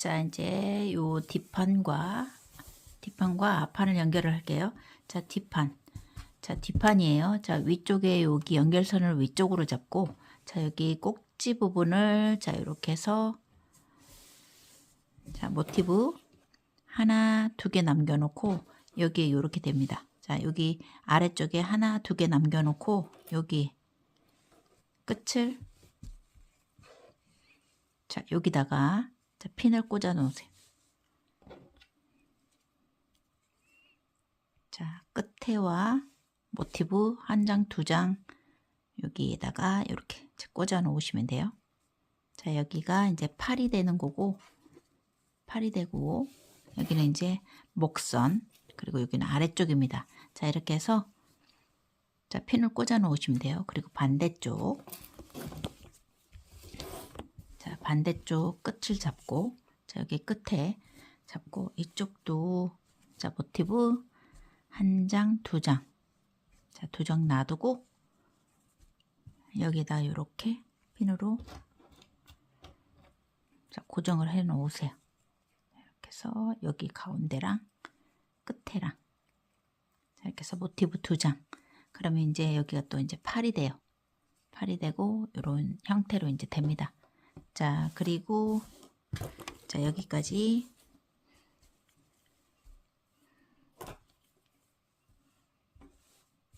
자, 이제 요 뒷판과 앞판을 연결을 할게요. 자, 뒷판. 자, 뒷판이에요. 자, 위쪽에 여기 연결선을 위쪽으로 잡고, 자, 여기 꼭지 부분을, 자, 이렇게 해서, 자, 모티브 하나, 두 개 남겨놓고, 여기에 이렇게 됩니다. 자, 여기 아래쪽에 하나, 두 개 남겨놓고, 여기 끝을, 자, 여기다가, 자, 핀을 꽂아 놓으세요. 자, 끝에와 모티브 한 장, 두 장 여기에다가 이렇게 꽂아 놓으시면 돼요. 자, 여기가 이제 팔이 되는 거고, 팔이 되고, 여기는 이제 목선, 그리고 여기는 아래쪽입니다. 자, 이렇게 해서, 자, 핀을 꽂아 놓으시면 돼요. 그리고 반대쪽, 자, 반대쪽 끝을 잡고, 자, 여기 끝에 잡고, 이쪽도, 자, 모티브 한 장, 두 장, 자, 두 장 놔두고, 여기다 이렇게 핀으로, 자, 고정을 해 놓으세요. 이렇게 해서 여기 가운데랑 끝에랑, 자, 이렇게 해서 모티브 두 장. 그러면 이제 여기가 또 이제 팔이 돼요. 팔이 되고 이런 형태로 이제 됩니다. 자, 그리고 자, 여기까지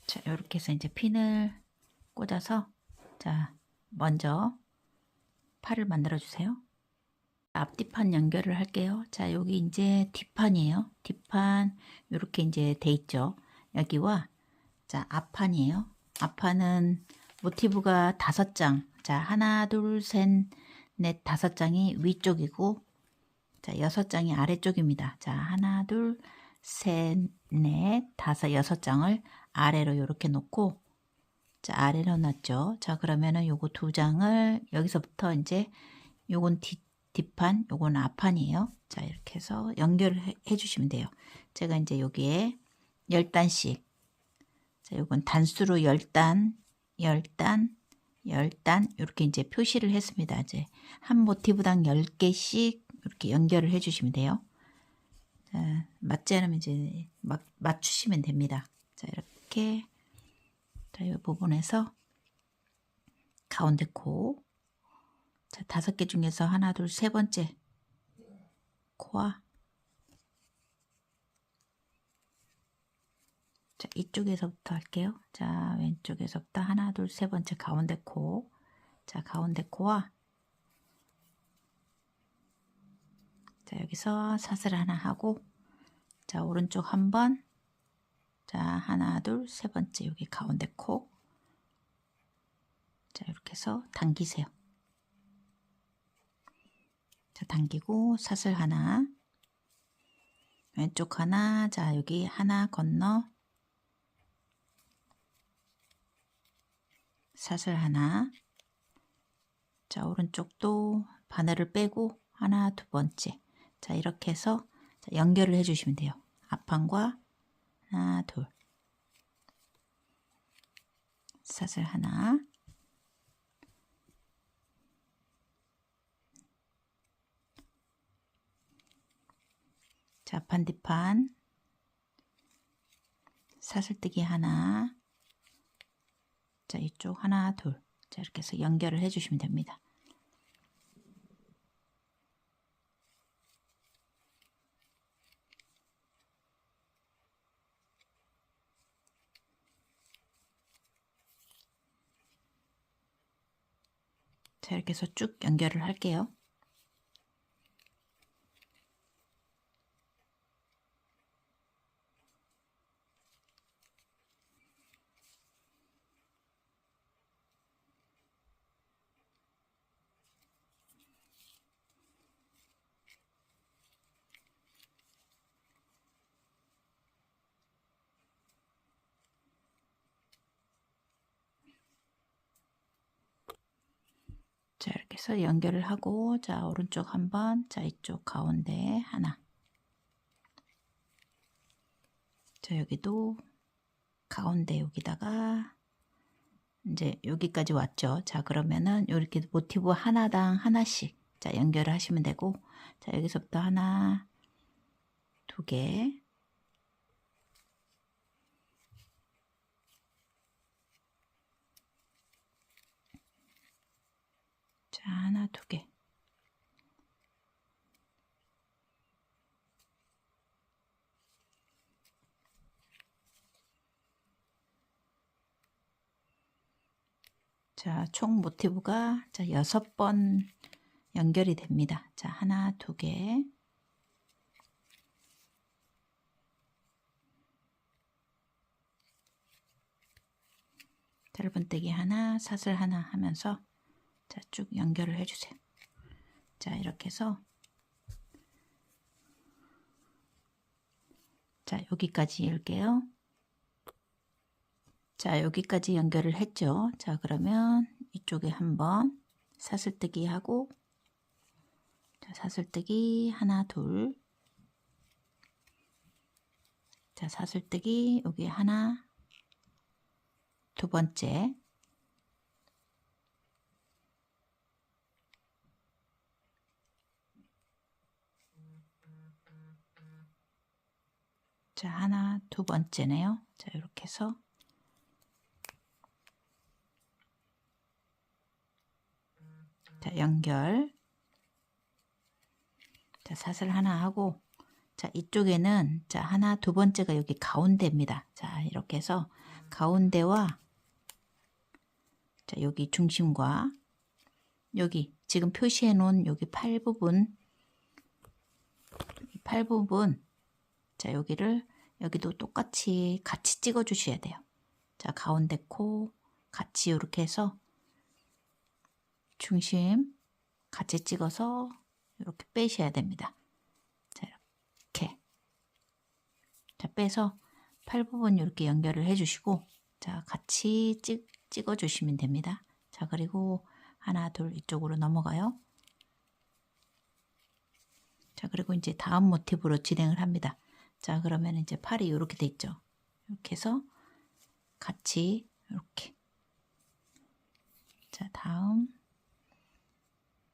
자, 이렇게 해서 이제 핀을 꽂아서, 자, 먼저 팔을 만들어 주세요. 앞뒤판 연결을 할게요. 자, 여기 이제 뒷판이에요. 뒷판 이렇게 이제 돼 있죠. 여기와, 자, 앞판이에요. 앞판은 모티브가 5장. 자, 하나, 둘, 셋, 넷, 5장이 위쪽이고, 자, 6장이 아래쪽입니다. 자, 하나, 둘, 셋, 넷, 5, 6장을 아래로 이렇게 놓고, 자, 아래로 놨죠. 자, 그러면은 요거 2장을 여기서부터 이제 요건 뒷판, 요건 앞판이에요. 자, 이렇게 해서 연결을 해 주시면 돼요. 제가 이제 여기에 10단씩, 자, 요건 단수로 10단, 10단, 10단 이렇게 이제 표시를 했습니다. 이제 한 모티브당 10개씩 이렇게 연결을 해 주시면 돼요. 자, 맞지 않으면 이제 맞추시면 됩니다. 자, 이렇게, 자, 이 부분에서 가운데 코, 자, 5개 중에서 하나, 둘, 세 번째 코와, 자, 이쪽에서부터 할게요. 자, 왼쪽에서부터 하나, 둘, 세 번째 가운데 코, 자, 가운데 코와, 자, 여기서 사슬 하나 하고, 자, 오른쪽 한 번, 자, 하나, 둘, 세 번째 여기 가운데 코, 자, 이렇게 해서 당기세요. 자, 당기고 사슬 하나, 왼쪽 하나, 자, 여기 하나 건너, 사슬 하나, 자, 오른쪽도 바늘을 빼고 하나, 두 번째, 자, 이렇게 해서 자, 연결을 해 주시면 돼요. 앞판과 하나, 둘, 사슬 하나, 자, 앞판 뒷판, 사슬뜨기 하나, 자, 이쪽 하나, 둘, 자, 이렇게 해서 연결을 해 주시면 됩니다. 자, 이렇게 해서 쭉 연결을 할게요. 자, 이렇게 해서 연결을 하고, 자, 오른쪽 한 번, 자, 이쪽 가운데 하나, 자, 여기도 가운데 여기다가 이제 여기까지 왔죠. 자, 그러면은 이렇게 모티브 하나당 하나씩, 자, 연결을 하시면 되고, 자, 여기서부터 하나, 두 개. 자, 하나, 두 개. 자, 총 모티브가 자, 6번 연결이 됩니다. 자, 하나, 두 개. 짧은뜨기 하나, 사슬 하나 하면서 자, 쭉 연결을 해주세요. 자, 이렇게 해서 자, 여기까지 열게요. 자, 여기까지 연결을 했죠. 자, 그러면 이쪽에 한번 사슬뜨기 하고 자, 사슬뜨기 하나, 둘. 자, 사슬뜨기 여기 하나, 두 번째. 자, 하나, 두 번째네요. 자, 이렇게 해서 자, 연결. 자, 사슬 하나 하고 자, 이쪽에는 자, 하나, 두 번째가 여기 가운데입니다. 자, 이렇게 해서 가운데와 자, 여기 중심과 여기 지금 표시해 놓은 여기 팔 부분 자, 여기도 똑같이 같이 찍어 주셔야 돼요. 자, 가운데 코 같이 이렇게 해서 중심 같이 찍어서 이렇게 빼셔야 됩니다. 자, 이렇게 자, 빼서 팔 부분 이렇게 연결을 해 주시고 자, 같이 찍어 주시면 됩니다. 자, 그리고 하나, 둘 이쪽으로 넘어가요. 자, 그리고 이제 다음 모티브로 진행을 합니다. 자, 그러면 이제 팔이 이렇게 돼 있죠. 이렇게 해서 같이 이렇게 자, 다음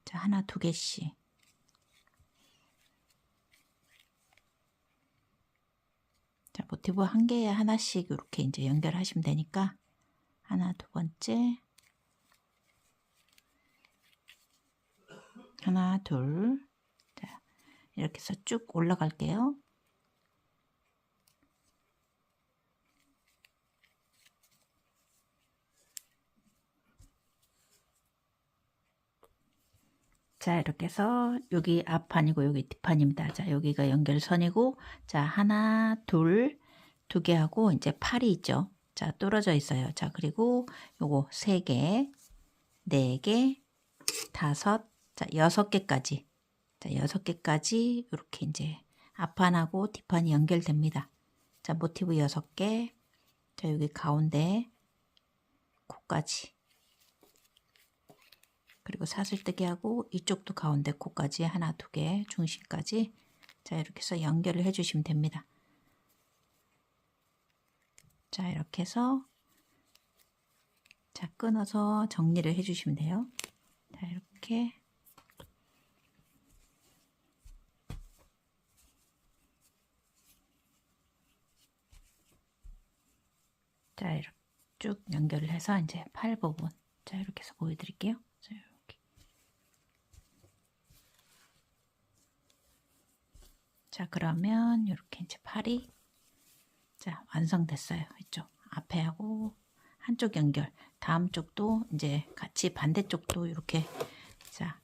자, 하나, 두 개씩 자, 모티브 한 개에 하나씩 이렇게 이제 연결하시면 되니까 하나, 두 번째 하나, 둘 자, 이렇게 해서 쭉 올라갈게요. 자, 이렇게 해서 여기 앞판이고 여기 뒷판입니다. 자, 여기가 연결선이고 자, 하나, 둘, 두 개 하고 이제 팔이 있죠. 자, 떨어져 있어요. 자, 그리고 요거 세 개, 네 개, 다섯, 자, 6개까지. 자, 6개까지 이렇게 이제 앞판하고 뒷판이 연결됩니다. 자, 모티브 6개. 자, 여기 가운데 코까지. 그리고 사슬뜨기 하고 이쪽도 가운데 코까지 하나, 두 개, 중심까지. 자, 이렇게 해서 연결을 해 주시면 됩니다. 자, 이렇게 해서 자, 끊어서 정리를 해 주시면 돼요. 자, 이렇게 자, 이렇게 쭉 연결을 해서 이제 팔 부분 자, 이렇게 해서 보여드릴게요. 자, 이렇게 자, 그러면 이렇게 이제 팔이 자, 완성됐어요. 이쪽 앞에 하고 한쪽 연결. 다음 쪽도 이제 같이 반대쪽도 이렇게 자,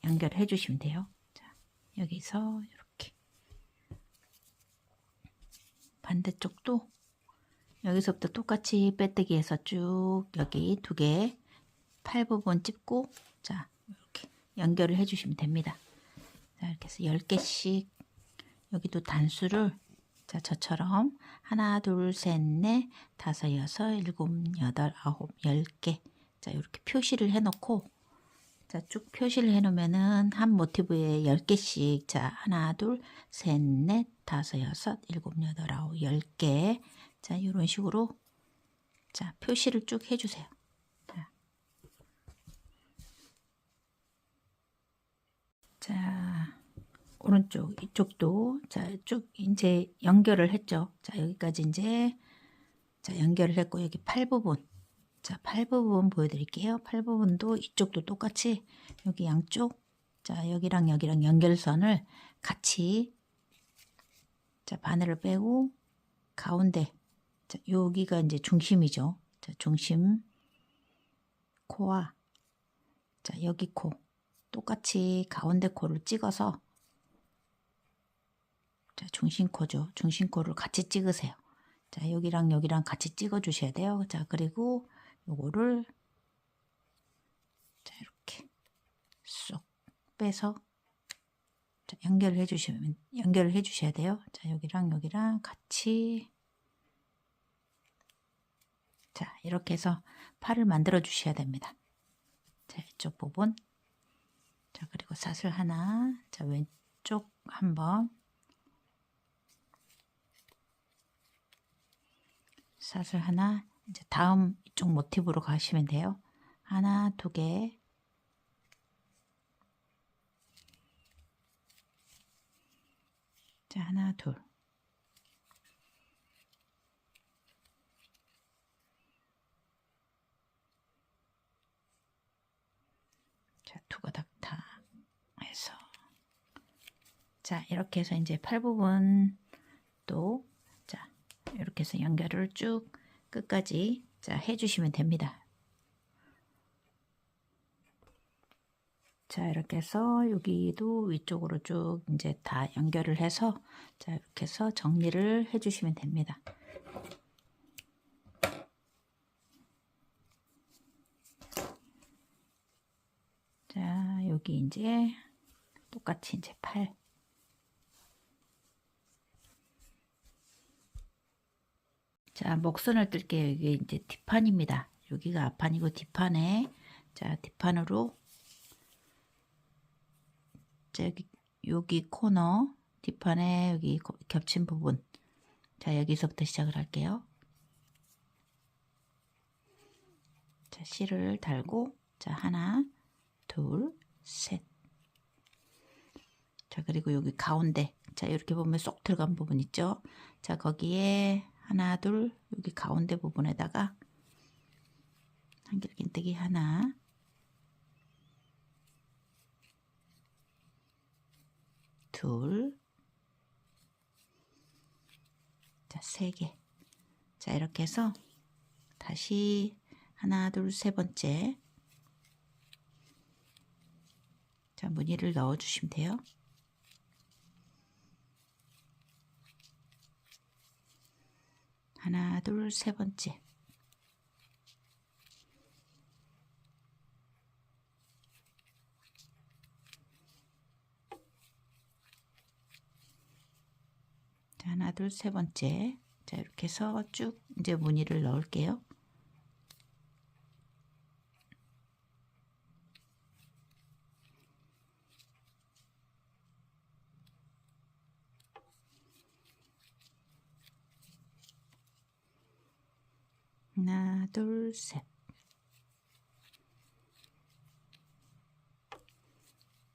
연결해 주시면 돼요. 자, 여기서 이렇게 반대쪽도 여기서부터 똑같이 빼뜨기해서 쭉 여기 두 개 팔 부분 찝고 자, 이렇게 연결을 해 주시면 됩니다. 자, 이렇게 해서 10개씩 여기도 단수를 자, 저처럼 하나, 둘, 셋, 넷, 다섯, 여섯, 일곱, 여덟, 아홉, 10개 자, 이렇게 표시를 해 놓고 자, 쭉 표시를 해 놓으면은 한 모티브에 10개씩 자, 하나, 둘, 셋, 넷, 다섯, 여섯, 일곱, 여덟, 아홉, 10개 자, 이런 식으로 자, 표시를 쭉 해 주세요. 자, 오른쪽 이쪽도 자 쭉 이제 연결을 했죠. 자 여기까지 이제 자 연결을 했고 여기 팔 부분 자 팔 부분 보여드릴게요. 팔 부분도 이쪽도 똑같이 여기 양쪽 자 여기랑 여기랑 연결선을 같이 자 바늘을 빼고 가운데 자 여기가 이제 중심이죠. 자 중심 코와 자 여기 코 똑같이 가운데 코를 찍어서 자 중심코죠. 중심코를 같이 찍으세요. 자 여기랑 여기랑 같이 찍어 주셔야 돼요. 자 그리고 요거를 자 이렇게 쏙 빼서 자, 연결을 해 주셔야 돼요. 자 여기랑 여기랑 같이 자 이렇게 해서 팔을 만들어 주셔야 됩니다. 자 이쪽 부분 자 그리고 사슬 하나 자 왼쪽 한번 사슬 하나 이제 다음 이쪽 모티브로 가시면 돼요. 하나 두 개 자 하나 둘 자 두 가닥 다 해서 자 이렇게 해서 이제 팔 부분 또 자 이렇게 해서 연결을 쭉 끝까지 자 해주시면 됩니다. 자 이렇게 해서 여기도 위쪽으로 쭉 이제 다 연결을 해서 자 이렇게 해서 정리를 해주시면 됩니다. 자 여기 이제 똑같이 이제 팔 자 목선을 뜰게요. 이게 이제 뒷판입니다. 여기가 앞판이고 뒷판에 자 뒷판으로 자 여기 코너 뒷판에 여기 겹친 부분 자 여기서부터 시작을 할게요. 자 실을 달고 자 하나 둘 셋 자 그리고 여기 가운데 자 이렇게 보면 쏙 들어간 부분 있죠. 자 거기에 하나 둘 여기 가운데 부분에다가 한길긴뜨기 하나 둘 자 세 개 자 이렇게 해서 다시 하나 둘 세 번째 자 무늬를 넣어 주시면 돼요. 하나 둘 세 번째 자 하나 둘 세 번째 자 이렇게 해서 쭉 이제 무늬를 넣을게요. 하나 둘 셋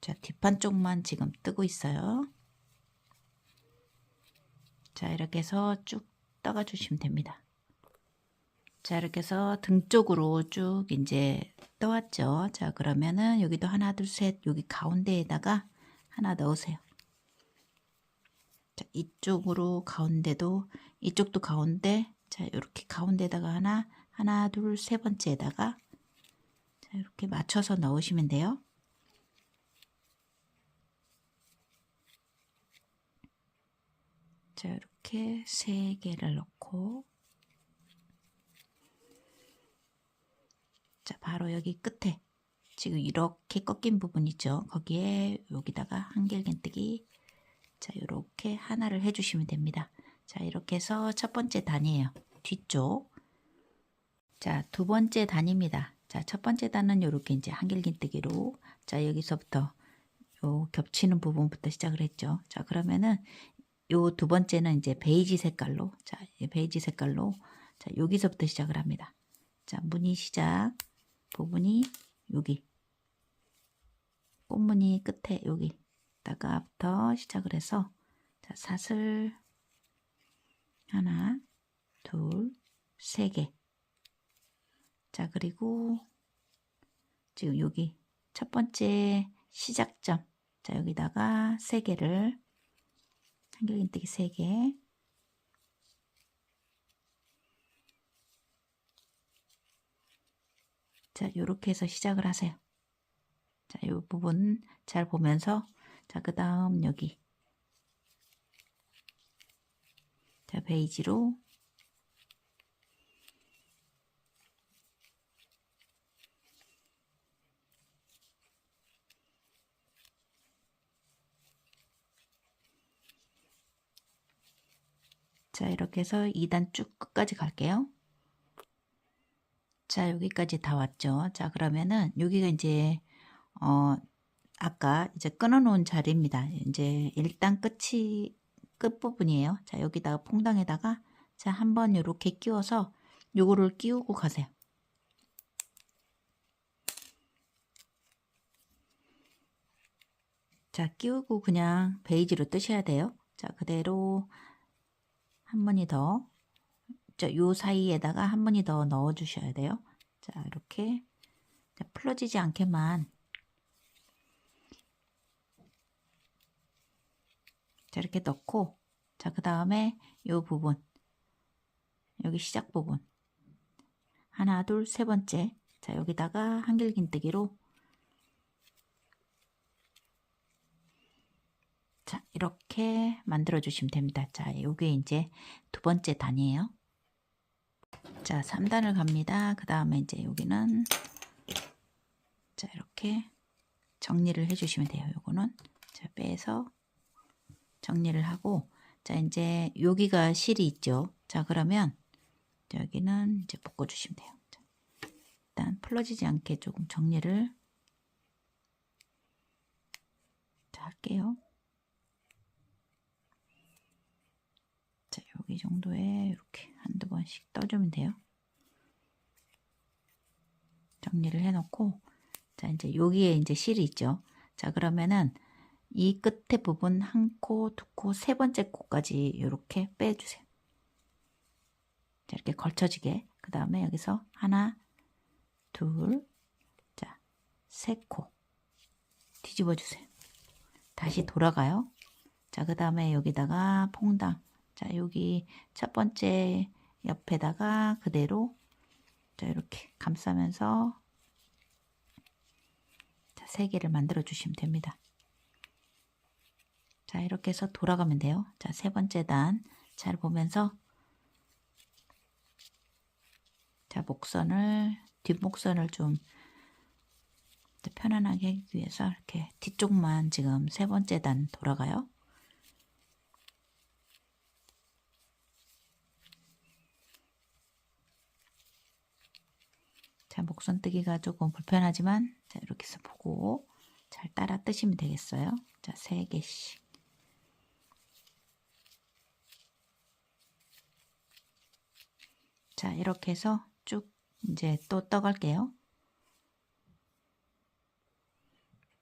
자 뒷판 쪽만 지금 뜨고 있어요. 자 이렇게 해서 쭉 떠가 주시면 됩니다. 자 이렇게 해서 등 쪽으로 쭉 이제 떠왔죠. 자 그러면은 여기도 하나 둘 셋 여기 가운데에다가 하나 넣으세요. 자 이쪽으로 가운데도 이쪽도 가운데 자 이렇게 가운데다가 하나 둘 세 번째에다가 자 이렇게 맞춰서 넣으시면 돼요. 자 이렇게 세 개를 넣고 자 바로 여기 끝에 지금 이렇게 꺾인 부분 있죠. 거기에 여기다가 한길긴뜨기 자 이렇게 하나를 해주시면 됩니다. 자 이렇게 해서 첫 번째 단이에요. 뒤쪽 자 두 번째 단입니다. 자 첫 번째 단은 이렇게 이제 한길긴뜨기로 자 여기서부터 요 겹치는 부분부터 시작을 했죠. 자 그러면은 요 두 번째는 이제 베이지 색깔로 자 베이지 색깔로 자 여기서부터 시작을 합니다. 자 무늬 시작 부분이 여기 꽃무늬 끝에 여기 여기다가부터 시작을 해서 자, 사슬 하나, 둘, 세 개. 자, 그리고 지금 여기 첫 번째 시작점. 자, 여기다가 세 개를 한길긴뜨기 세 개. 자, 요렇게 해서 시작을 하세요. 자, 요 부분 잘 보면서 자, 그 다음 여기 자, 베이지로 자, 이렇게 해서 2단 쭉 끝까지 갈게요. 자, 여기까지 다 왔죠. 자, 그러면은 여기가 이제 아까 이제 끊어 놓은 자리입니다. 이제 1단 끝부분이에요. 자, 여기다가 퐁당에다가 자, 한번 이렇게 끼워서 요거를 끼우고 가세요. 자, 끼우고 그냥 베이지로 뜨셔야 돼요. 자, 그대로 한 번이 더, 자, 요 사이에다가 한 번이 더 넣어 주셔야 돼요. 자, 이렇게 자, 풀어지지 않게만 자, 이렇게 넣고 자, 그 다음에 요 부분 여기 시작 부분 하나, 둘, 세 번째 자, 여기다가 한길긴뜨기로 자, 이렇게 만들어 주시면 됩니다. 자, 요게 이제 두 번째 단이에요. 자, 3단을 갑니다. 그 다음에 이제 여기는 자, 이렇게 정리를 해 주시면 돼요. 요거는 자, 빼서 정리를 하고 자, 이제 여기가 실이 있죠. 자, 그러면 여기는 이제 묶어 주시면 돼요. 자, 일단 풀어지지 않게 조금 정리를 자, 할게요. 자, 여기 정도에 이렇게 한두 번씩 떠주면 돼요. 정리를 해 놓고 자, 이제 여기에 이제 실이 있죠. 자, 그러면은 이 끝에 부분 한 코, 두 코, 세 번째 코까지 이렇게 빼주세요. 자, 이렇게 걸쳐지게. 그 다음에 여기서 하나, 둘, 자, 세 코 뒤집어 주세요. 다시 돌아가요. 자, 그 다음에 여기다가 퐁당. 자, 여기 첫 번째 옆에다가 그대로 자, 이렇게 감싸면서 자, 세 개를 만들어 주시면 됩니다. 자, 이렇게 해서 돌아가면 돼요. 자, 세 번째 단 잘 보면서 자, 뒷목선을 좀 편안하게 하기 위해서 이렇게 뒤쪽만 지금 세 번째 단 돌아가요. 자, 목선 뜨기가 조금 불편하지만 자, 이렇게 해서 보고 잘 따라 뜨시면 되겠어요. 자, 3개씩. 자, 이렇게 해서 쭉 이제 또 떠갈게요.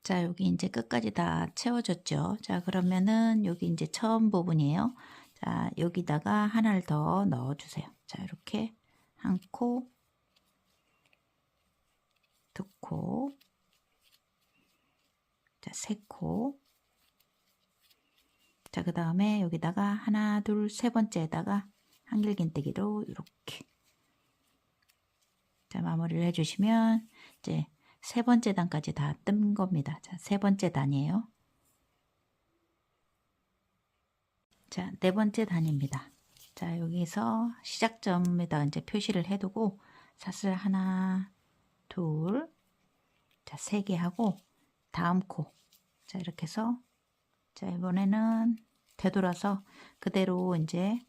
자, 여기 이제 끝까지 다 채워졌죠. 자, 그러면은 여기 이제 처음 부분이에요. 자, 여기다가 하나를 더 넣어주세요. 자, 이렇게 한 코, 두 코, 자, 세 코. 자, 그 다음에 여기다가 하나, 둘, 세 번째에다가 한길긴뜨기로 이렇게 자, 마무리를 해주시면 이제 세 번째 단까지 다 뜬 겁니다. 자, 세 번째 단이에요. 자, 네 번째 단입니다. 자, 여기서 시작점에다 이제 표시를 해두고 사슬 하나, 둘, 자, 3개 하고 다음 코. 자, 이렇게 해서 자, 이번에는 되돌아서 그대로 이제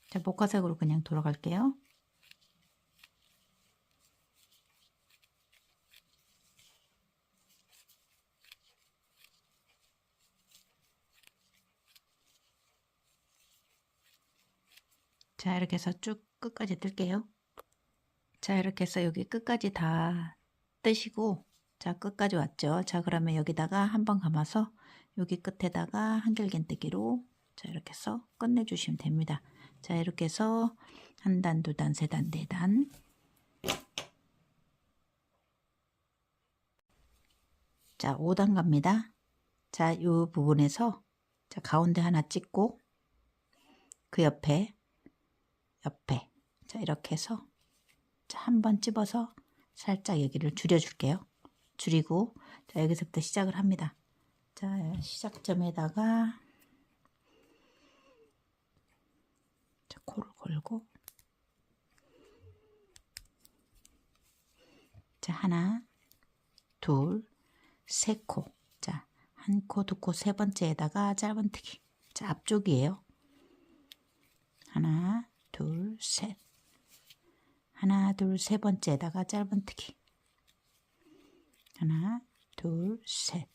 자, 목화색으로 그냥 돌아갈게요. 자, 이렇게 해서 쭉 끝까지 뜰게요. 자, 이렇게 해서 여기 끝까지 다 뜨시고, 자, 끝까지 왔죠. 자, 그러면 여기다가 한번 감아서 여기 끝에다가 한길긴뜨기로 자, 이렇게 해서 끝내주시면 됩니다. 자, 이렇게 해서 한 단, 두 단, 세 단, 네 단. 자, 5단 갑니다. 자, 이 부분에서 자, 가운데 하나 찍고 그 옆에 자, 이렇게 해서 자, 한번 찝어서 살짝 여기를 줄여줄게요. 줄이고 자, 여기서부터 시작을 합니다. 자, 시작점에다가 자, 코를 걸고 자, 하나, 둘, 세 코. 자, 한 코, 두 코, 세 번째에다가 짧은뜨기. 자, 앞쪽이에요. 하나, 둘, 셋. 하나, 둘, 세 번째에다가 짧은뜨기. 하나, 둘, 셋.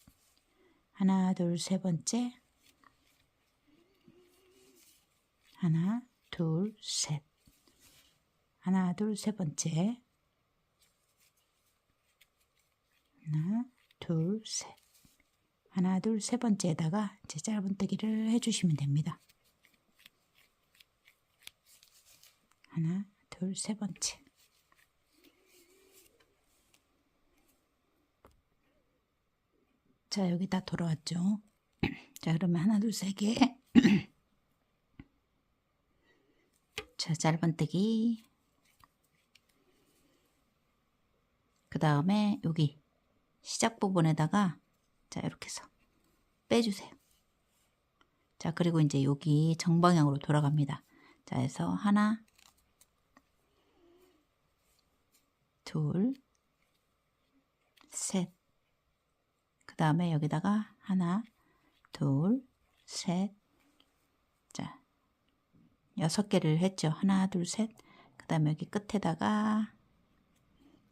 하나, 둘, 세 번째. 하나, 둘, 셋. 하나, 둘, 세 번째. 하나, 둘, 셋. 하나, 둘, 세 번째에다가 이제 짧은뜨기를 해주시면 됩니다. 하나, 둘, 세 번째. 자, 여기 다 돌아왔죠. 자, 그러면 하나, 둘, 세 개. 자, 짧은뜨기. 그 다음에 여기 시작 부분에다가 자, 이렇게 해서 빼주세요. 자, 그리고 이제 여기 정방향으로 돌아갑니다. 자, 해서 하나, 둘, 셋. 그 다음에 여기다가 하나, 둘, 셋. 자, 6개를 했죠. 하나, 둘, 셋. 그 다음에 여기 끝에다가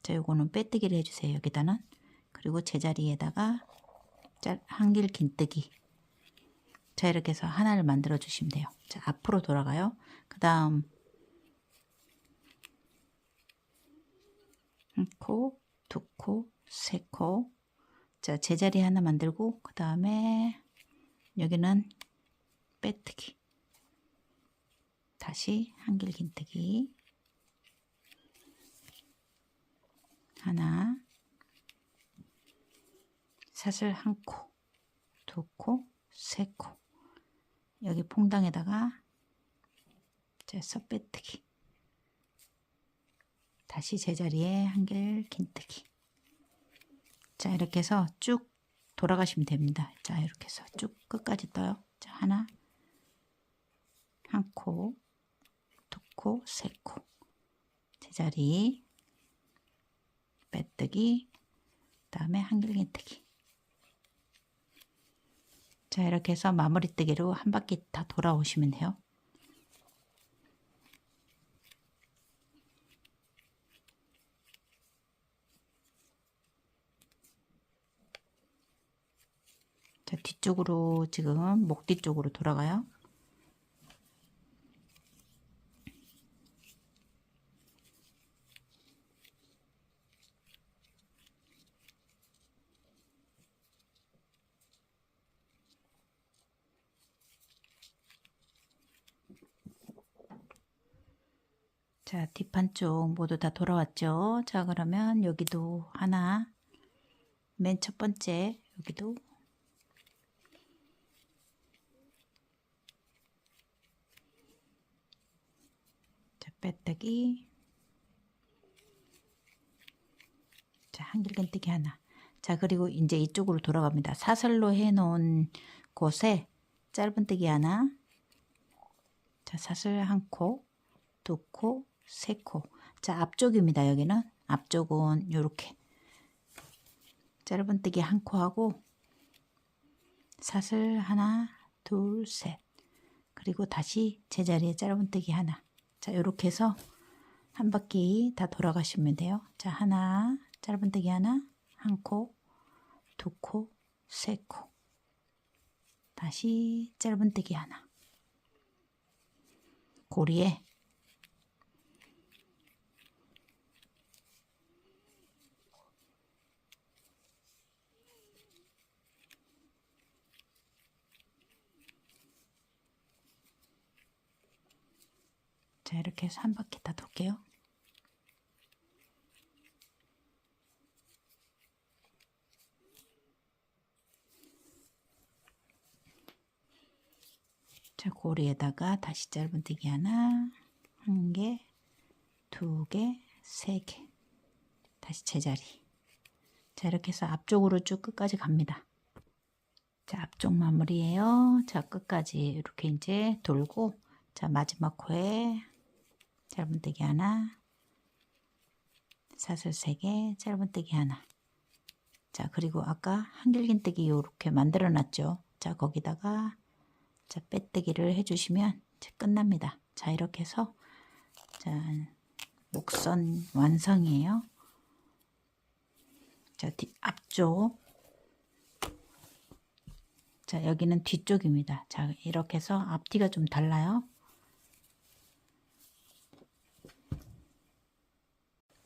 자, 요거는 빼뜨기를 해주세요. 여기다는. 그리고 제자리에다가 한길 긴뜨기. 자, 이렇게 해서 하나를 만들어 주시면 돼요. 자, 앞으로 돌아가요. 그 다음 한 코, 두 코, 세 코. 자, 제자리 하나 만들고 그 다음에 여기는 빼뜨기. 다시 한길 긴뜨기. 하나, 사슬 한 코, 두 코, 세 코. 여기 퐁당에다가 자, 빼뜨기. 다시 제자리에 한길 긴뜨기. 자, 이렇게 해서 쭉 돌아가시면 됩니다. 자, 이렇게 해서 쭉 끝까지 떠요. 자, 하나, 한 코, 두 코, 세 코. 제자리, 빼뜨기, 그 다음에 한길 긴뜨기. 자, 이렇게 해서 마무리 뜨기로 한 바퀴 다 돌아오시면 돼요. 자, 뒤쪽으로 지금 목 뒤쪽으로 돌아가요. 자, 뒷판 쪽 모두 다 돌아왔죠. 자, 그러면 여기도 하나, 맨 첫 번째 여기도 자, 빼뜨기. 자, 한길긴뜨기 하나. 자, 그리고 이제 이쪽으로 돌아갑니다. 사슬로 해 놓은 곳에 짧은뜨기 하나. 자, 사슬 한 코, 두 코, 세 코. 자, 앞쪽입니다. 여기는 앞쪽은 요렇게 짧은뜨기 한 코 하고 사슬 하나, 둘, 셋. 그리고 다시 제자리에 짧은뜨기 하나. 자, 요렇게 해서 한 바퀴 다 돌아가시면 돼요. 자, 하나, 짧은뜨기 하나, 한 코, 두 코, 세 코. 다시 짧은뜨기 하나. 고리에 자, 이렇게 해서 한 바퀴 다 돌게요. 자, 고리에다가 다시 짧은뜨기 하나, 한 개, 두 개, 세 개. 다시 제자리. 자, 이렇게 해서 앞쪽으로 쭉 끝까지 갑니다. 자, 앞쪽 마무리예요. 자, 끝까지 이렇게 이제 돌고, 자, 마지막 코에 짧은뜨기 하나, 사슬 3개, 짧은뜨기 하나. 자, 그리고 아까 한길긴뜨기 이렇게 만들어 놨죠. 자, 거기다가 자, 빼뜨기를 해주시면 이제 끝납니다. 자, 이렇게 해서 자, 목선 완성이에요. 자, 앞쪽. 자, 여기는 뒤쪽입니다. 자, 이렇게 해서 앞뒤가 좀 달라요.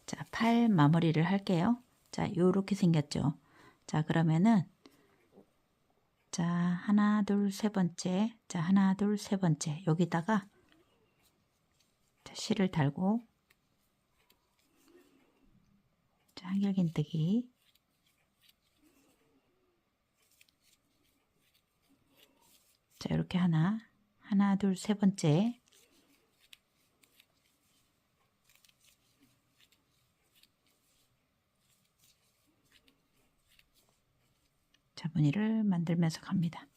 자, 팔 마무리를 할게요. 자, 요렇게 생겼죠. 자, 그러면은 자, 하나, 둘, 세 번째. 자, 하나, 둘, 세 번째. 여기다가 자, 실을 달고 자, 한길긴뜨기. 자, 이렇게 하나, 둘, 세 번째. 자, 무늬를 만들면서 갑니다.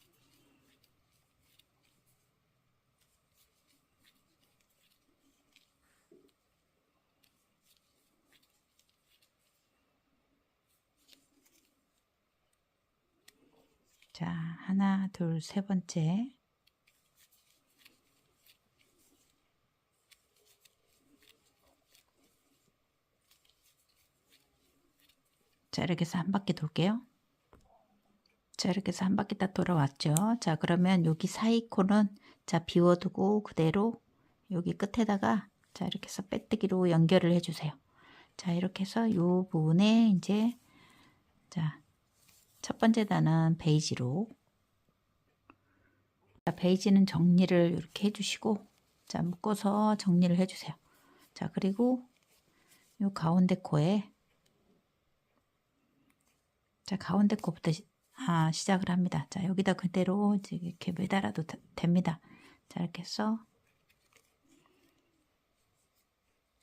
자, 하나, 둘, 세 번째. 자, 이렇게 해서 한 바퀴 돌게요. 자, 이렇게 해서 한 바퀴 다 돌아왔죠. 자, 그러면 여기 사이 코는 자, 비워두고 그대로 여기 끝에다가 자, 이렇게 해서 빼뜨기로 연결을 해주세요. 자, 이렇게 해서 요 부분에 이제 자, 첫 번째 단은 베이지로. 자, 베이지는 정리를 이렇게 해주시고 자, 묶어서 정리를 해주세요. 자, 그리고 요 가운데 코에 자, 가운데 코부터 시작을 합니다. 자, 여기다 그대로 이렇게 매달아도 됩니다. 자, 이렇게 해서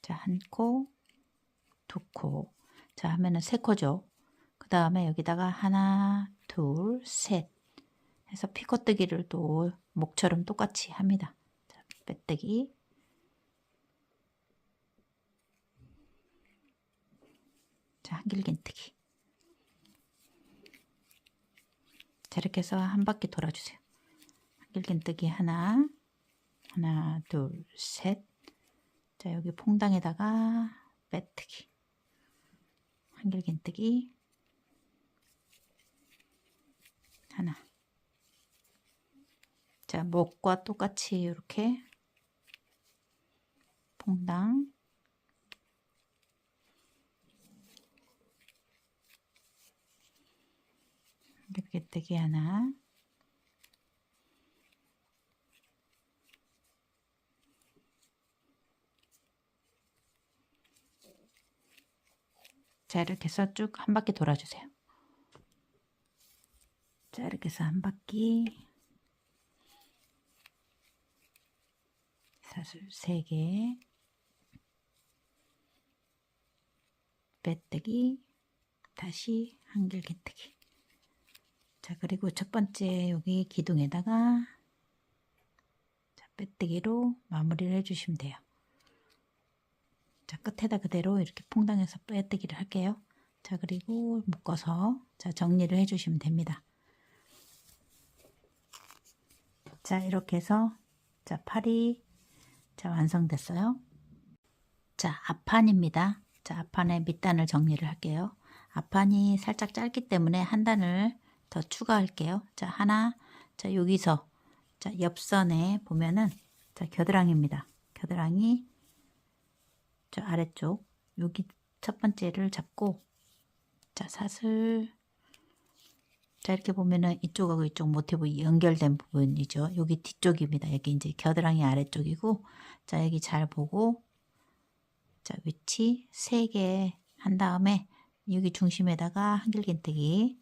자, 한 코, 두 코. 자, 하면은 세 코죠. 그 다음에 여기다가 하나, 둘, 셋 해서 피코뜨기를 또 목처럼 똑같이 합니다. 자, 빼뜨기. 자, 한길긴뜨기. 자, 이렇게 해서 한 바퀴 돌아주세요. 한길긴뜨기 하나, 둘, 셋. 자, 여기 퐁당에다가 빼뜨기. 한길긴뜨기 하나. 자, 목과 똑같이 이렇게 퐁당. 한길긴뜨기 하나. 자, 이렇게 해서 쭉 한 바퀴 돌아주세요. 자, 이렇게 해서 한 바퀴. 사슬 3개. 빼뜨기. 다시 한길긴뜨기. 자, 그리고 첫 번째 여기 기둥에다가 자, 빼뜨기로 마무리를 해주시면 돼요. 자, 끝에다 그대로 이렇게 퐁당해서 빼뜨기를 할게요. 자, 그리고 묶어서 자, 정리를 해주시면 됩니다. 자, 이렇게 해서 자, 팔이 자, 완성됐어요. 자, 앞판입니다. 자, 앞판에 밑단을 정리를 할게요. 앞판이 살짝 짧기 때문에 한 단을 더 추가할게요. 자, 하나. 자, 여기서 자, 옆선에 보면은 자, 겨드랑이입니다. 겨드랑이 저 아래쪽 여기 첫 번째를 잡고 자, 사슬 자, 이렇게 보면은 이쪽하고 이쪽 모티브 연결된 부분이죠. 여기 뒤쪽입니다. 여기 이제 겨드랑이 아래쪽이고, 자, 여기 잘 보고, 자, 위치 3개 한 다음에 여기 중심에다가 한길긴뜨기.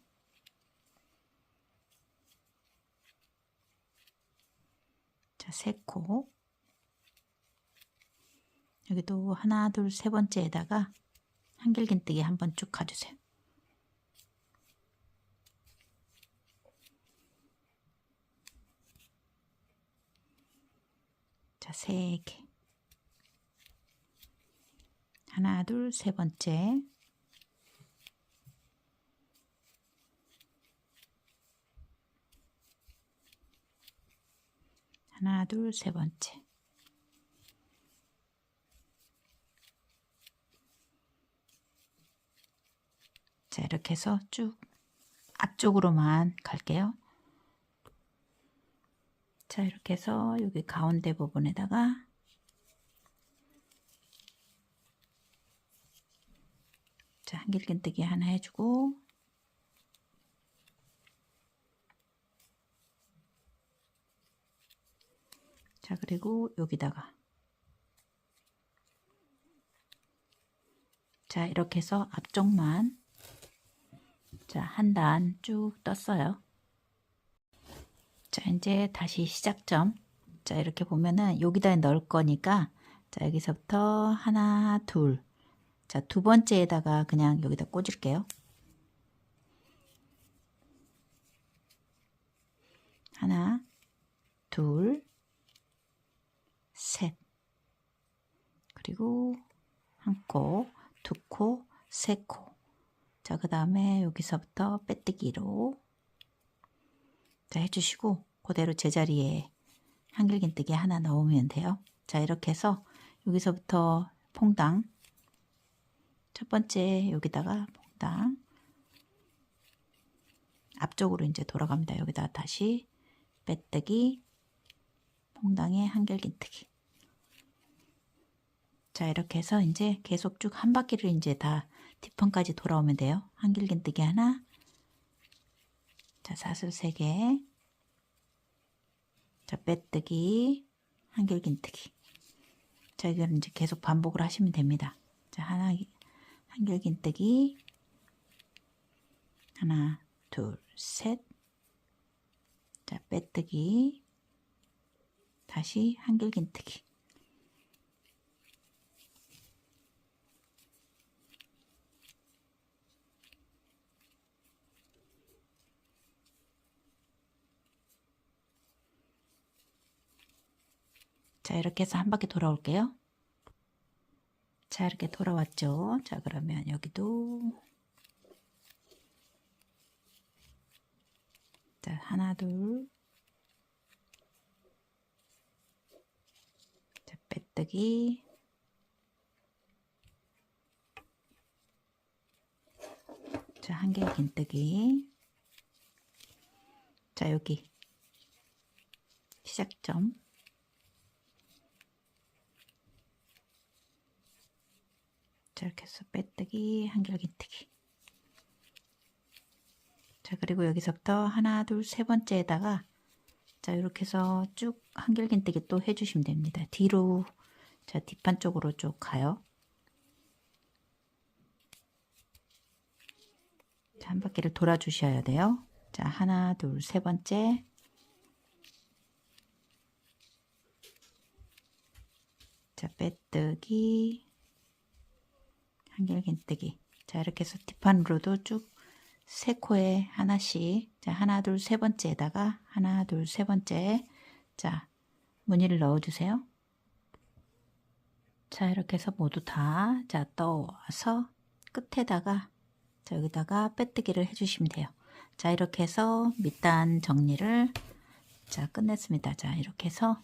자, 3코. 여기도 하나, 둘, 세 번째에다가 한길긴뜨기 한번 쭉 가주세요. 자, 3개. 하나, 둘, 세 번째. 하나, 둘, 세 번째. 자, 이렇게 해서 쭉 앞쪽으로만 갈게요. 자, 이렇게 해서 여기 가운데 부분에다가 자, 한길긴뜨기 하나 해주고, 자, 그리고 여기다가 자, 이렇게 해서 앞쪽만 자, 한 단 쭉 떴어요. 자, 이제 다시 시작점. 자, 이렇게 보면은 여기다 넣을 거니까 자, 여기서부터 하나, 둘. 자, 두 번째에다가 그냥 여기다 꽂을게요. 하나, 둘, 셋. 그리고 한 코, 두 코, 세 코. 자, 그 다음에 여기서부터 빼뜨기로 자, 해주시고 그대로 제자리에 한길긴뜨기 하나 넣으면 돼요. 자, 이렇게 해서 여기서부터 퐁당 첫 번째 여기다가 퐁당 앞쪽으로 이제 돌아갑니다. 여기다 다시 빼뜨기 퐁당에 한길긴뜨기. 자, 이렇게 해서 이제 계속 쭉 한 바퀴를 이제 다 뒷판까지 돌아오면 돼요. 한길긴뜨기 하나. 자, 사슬 3개. 자, 빼뜨기 한길긴뜨기. 자, 이거는 이제 계속 반복을 하시면 됩니다. 자, 하나 한길긴뜨기 하나, 둘, 셋. 자, 빼뜨기 다시 한길긴뜨기. 자, 이렇게 해서 한 바퀴 돌아올게요. 자, 이렇게 돌아왔죠. 자, 그러면 여기도 자, 하나, 둘. 자, 빼뜨기. 자, 한길긴뜨기. 자, 여기 시작점. 자, 이렇게 해서 빼뜨기 한길긴뜨기. 자, 그리고 여기서부터 하나, 둘, 세 번째에다가 자, 이렇게 해서 쭉 한길긴뜨기 또 해주시면 됩니다. 뒤로 자, 뒷판 쪽으로 쭉 가요. 자, 한 바퀴를 돌아 주셔야 돼요. 자, 하나, 둘, 세 번째. 자, 빼뜨기 한길긴뜨기. 자, 이렇게 해서 뒷판으로도 쭉 세 코에 하나씩 자, 하나, 둘, 세 번째에다가 하나, 둘, 세 번째 자, 무늬를 넣어주세요. 자, 이렇게 해서 모두 다 자, 떠와서 끝에다가 자, 여기다가 빼뜨기를 해주시면 돼요. 자, 이렇게 해서 밑단 정리를 자, 끝냈습니다. 자, 이렇게 해서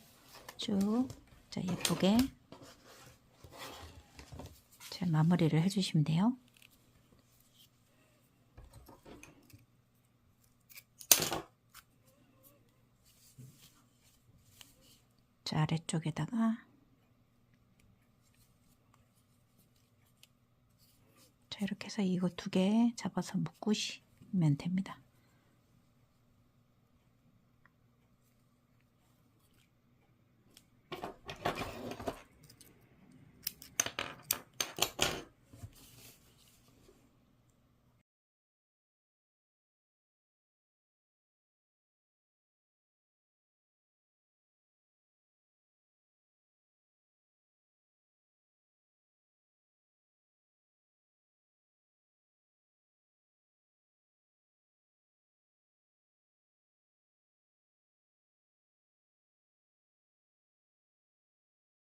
쭉 자, 예쁘게 자, 마무리를 해주시면 돼요. 자, 아래쪽에다가 자, 이렇게 해서 이거 2개 잡아서 묶으시면 됩니다.